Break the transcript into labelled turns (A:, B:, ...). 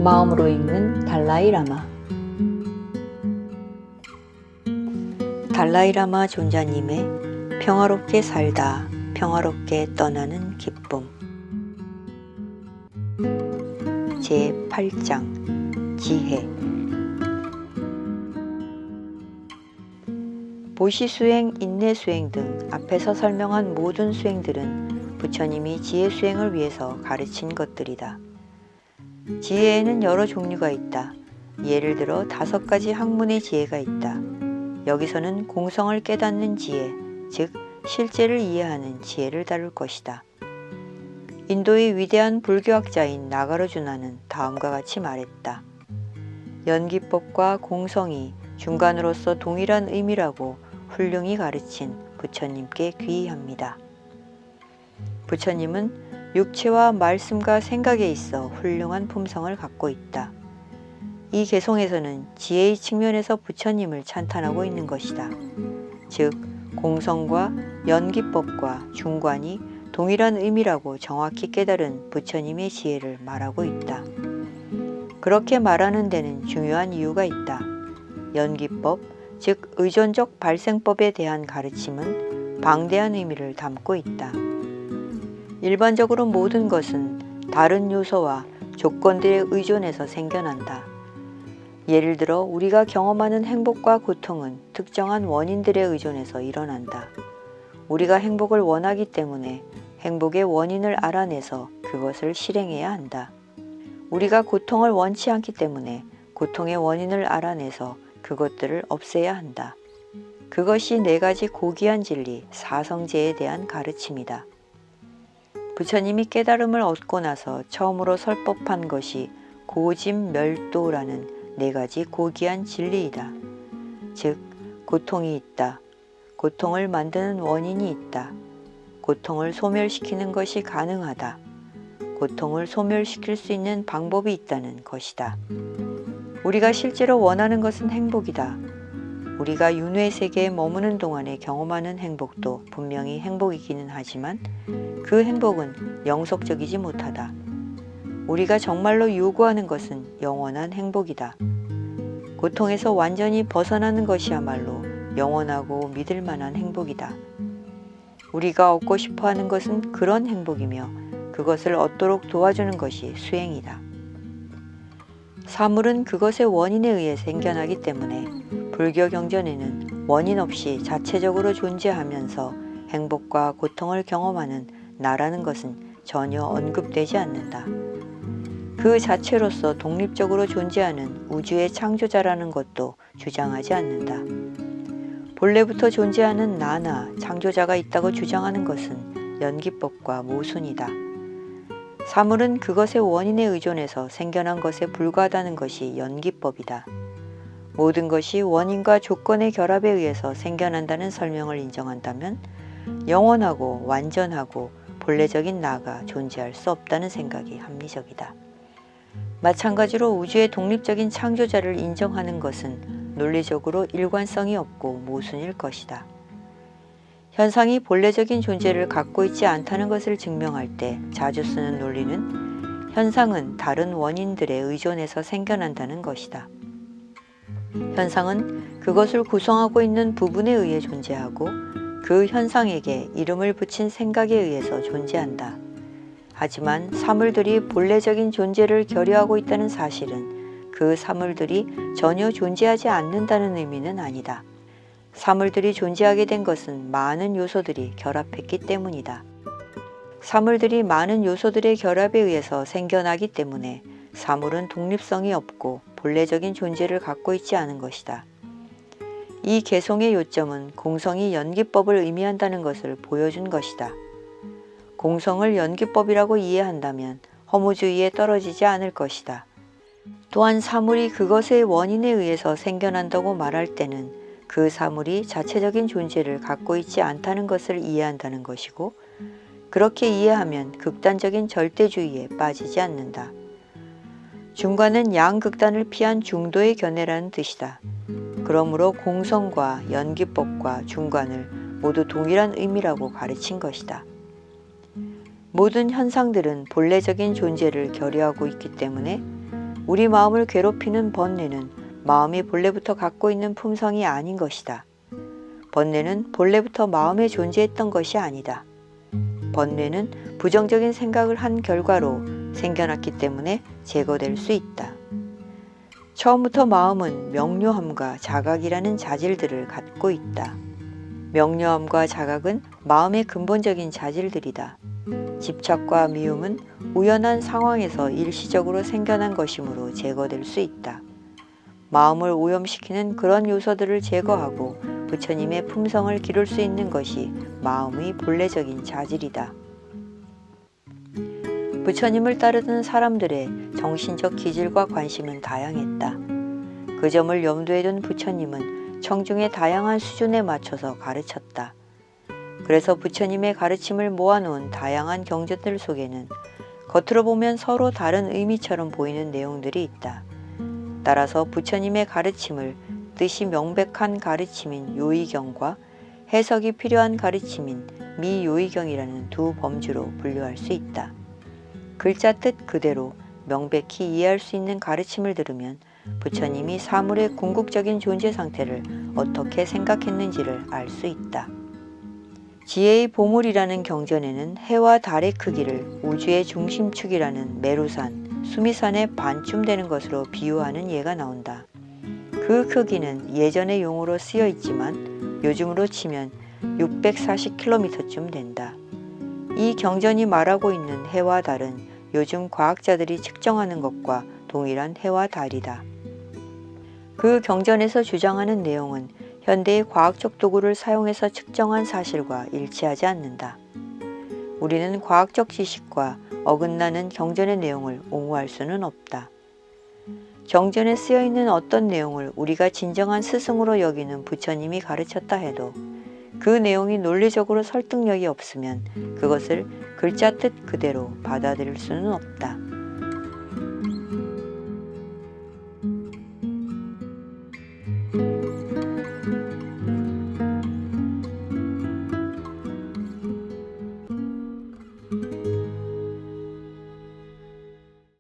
A: 마음으로 읽는 달라이라마.
B: 달라이라마 존자님의 평화롭게 살다 평화롭게 떠나는 기쁨. 제8장 지혜. 보시수행, 인내수행 등 앞에서 설명한 모든 수행들은 부처님이 지혜수행을 위해서 가르친 것들이다. 지혜에는 여러 종류가 있다. 예를 들어 5가지 학문의 지혜가 있다. 여기서는 공성을 깨닫는 지혜, 즉 실제를 이해하는 지혜를 다룰 것이다. 인도의 위대한 불교학자인 나가르주나는 다음과 같이 말했다. 연기법과 공성이 중간으로서 동일한 의미라고 훌륭히 가르친 부처님께 귀의합니다. 부처님은 육체와 말씀과 생각에 있어 훌륭한 품성을 갖고 있다. 이 개송에서는 지혜의 측면에서 부처님을 찬탄하고 있는 것이다. 즉 공성과 연기법과 중관이 동일한 의미라고 정확히 깨달은 부처님의 지혜를 말하고 있다. 그렇게 말하는 데는 중요한 이유가 있다. 연기법, 즉 의존적 발생법에 대한 가르침은 방대한 의미를 담고 있다. 일반적으로 모든 것은 다른 요소와 조건들에 의존해서 생겨난다. 예를 들어 우리가 경험하는 행복과 고통은 특정한 원인들에 의존해서 일어난다. 우리가 행복을 원하기 때문에 행복의 원인을 알아내서 그것을 실행해야 한다. 우리가 고통을 원치 않기 때문에 고통의 원인을 알아내서 그것들을 없애야 한다. 그것이 4가지 고귀한 진리, 사성제에 대한 가르침이다. 부처님이 깨달음을 얻고 나서 처음으로 설법한 것이 고짐멸도라는 4가지 고귀한 진리이다. 즉, 고통이 있다. 고통을 만드는 원인이 있다. 고통을 소멸시키는 것이 가능하다. 고통을 소멸시킬 수 있는 방법이 있다는 것이다. 우리가 실제로 원하는 것은 행복이다. 우리가 윤회 세계에 머무는 동안에 경험하는 행복도 분명히 행복이기는 하지만 그 행복은 영속적이지 못하다. 우리가 정말로 요구하는 것은 영원한 행복이다. 고통에서 완전히 벗어나는 것이야말로 영원하고 믿을 만한 행복이다. 우리가 얻고 싶어 하는 것은 그런 행복이며 그것을 얻도록 도와주는 것이 수행이다. 사물은 그것의 원인에 의해 생겨나기 때문에 불교 경전에는 원인 없이 자체적으로 존재하면서 행복과 고통을 경험하는 나라는 것은 전혀 언급되지 않는다. 그 자체로서 독립적으로 존재하는 우주의 창조자라는 것도 주장하지 않는다. 본래부터 존재하는 나나 창조자가 있다고 주장하는 것은 연기법과 모순이다. 사물은 그것의 원인에 의존해서 생겨난 것에 불과하다는 것이 연기법이다. 모든 것이 원인과 조건의 결합에 의해서 생겨난다는 설명을 인정한다면 영원하고 완전하고 본래적인 나가 존재할 수 없다는 생각이 합리적이다. 마찬가지로 우주의 독립적인 창조자를 인정하는 것은 논리적으로 일관성이 없고 모순일 것이다. 현상이 본래적인 존재를 갖고 있지 않다는 것을 증명할 때 자주 쓰는 논리는 현상은 다른 원인들에 의존해서 생겨난다는 것이다. 현상은 그것을 구성하고 있는 부분에 의해 존재하고 그 현상에게 이름을 붙인 생각에 의해서 존재한다. 하지만 사물들이 본래적인 존재를 결여하고 있다는 사실은 그 사물들이 전혀 존재하지 않는다는 의미는 아니다. 사물들이 존재하게 된 것은 많은 요소들이 결합했기 때문이다. 사물들이 많은 요소들의 결합에 의해서 생겨나기 때문에 사물은 독립성이 없고 본래적인 존재를 갖고 있지 않은 것이다. 이 개송의 요점은 공성이 연기법을 의미한다는 것을 보여준 것이다. 공성을 연기법이라고 이해한다면 허무주의에 떨어지지 않을 것이다. 또한 사물이 그것의 원인에 의해서 생겨난다고 말할 때는 그 사물이 자체적인 존재를 갖고 있지 않다는 것을 이해한다는 것이고, 그렇게 이해하면 극단적인 절대주의에 빠지지 않는다. 중관은 양극단을 피한 중도의 견해라는 뜻이다. 그러므로 공성과 연기법과 중관을 모두 동일한 의미라고 가르친 것이다. 모든 현상들은 본래적인 존재를 결여하고 있기 때문에 우리 마음을 괴롭히는 번뇌는 마음이 본래부터 갖고 있는 품성이 아닌 것이다. 번뇌는 본래부터 마음에 존재했던 것이 아니다. 번뇌는 부정적인 생각을 한 결과로 생겨났기 때문에 제거될 수 있다. 처음부터 마음은 명료함과 자각이라는 자질들을 갖고 있다. 명료함과 자각은 마음의 근본적인 자질들이다. 집착과 미움은 우연한 상황에서 일시적으로 생겨난 것이므로 제거될 수 있다. 마음을 오염시키는 그런 요소들을 제거하고 부처님의 품성을 기를 수 있는 것이 마음의 본래적인 자질이다. 부처님을 따르던 사람들의 정신적 기질과 관심은 다양했다. 그 점을 염두에 둔 부처님은 청중의 다양한 수준에 맞춰서 가르쳤다. 그래서 부처님의 가르침을 모아놓은 다양한 경전들 속에는 겉으로 보면 서로 다른 의미처럼 보이는 내용들이 있다. 따라서 부처님의 가르침을 뜻이 명백한 가르침인 요의경과 해석이 필요한 가르침인 미요의경이라는 두 범주로 분류할 수 있다. 글자 뜻 그대로 명백히 이해할 수 있는 가르침을 들으면 부처님이 사물의 궁극적인 존재 상태를 어떻게 생각했는지를 알 수 있다. 지혜의 보물이라는 경전에는 해와 달의 크기를 우주의 중심축이라는 메루산, 수미산의 반쯤 되는 것으로 비유하는 예가 나온다. 그 크기는 예전의 용어로 쓰여 있지만 요즘으로 치면 640km쯤 된다. 이 경전이 말하고 있는 해와 달은 요즘 과학자들이 측정하는 것과 동일한 해와 달이다. 그 경전에서 주장하는 내용은 현대의 과학적 도구를 사용해서 측정한 사실과 일치하지 않는다. 우리는 과학적 지식과 어긋나는 경전의 내용을 옹호할 수는 없다. 경전에 쓰여 있는 어떤 내용을 우리가 진정한 스승으로 여기는 부처님이 가르쳤다 해도 그 내용이 논리적으로 설득력이 없으면 그것을 글자 뜻 그대로 받아들일 수는 없다.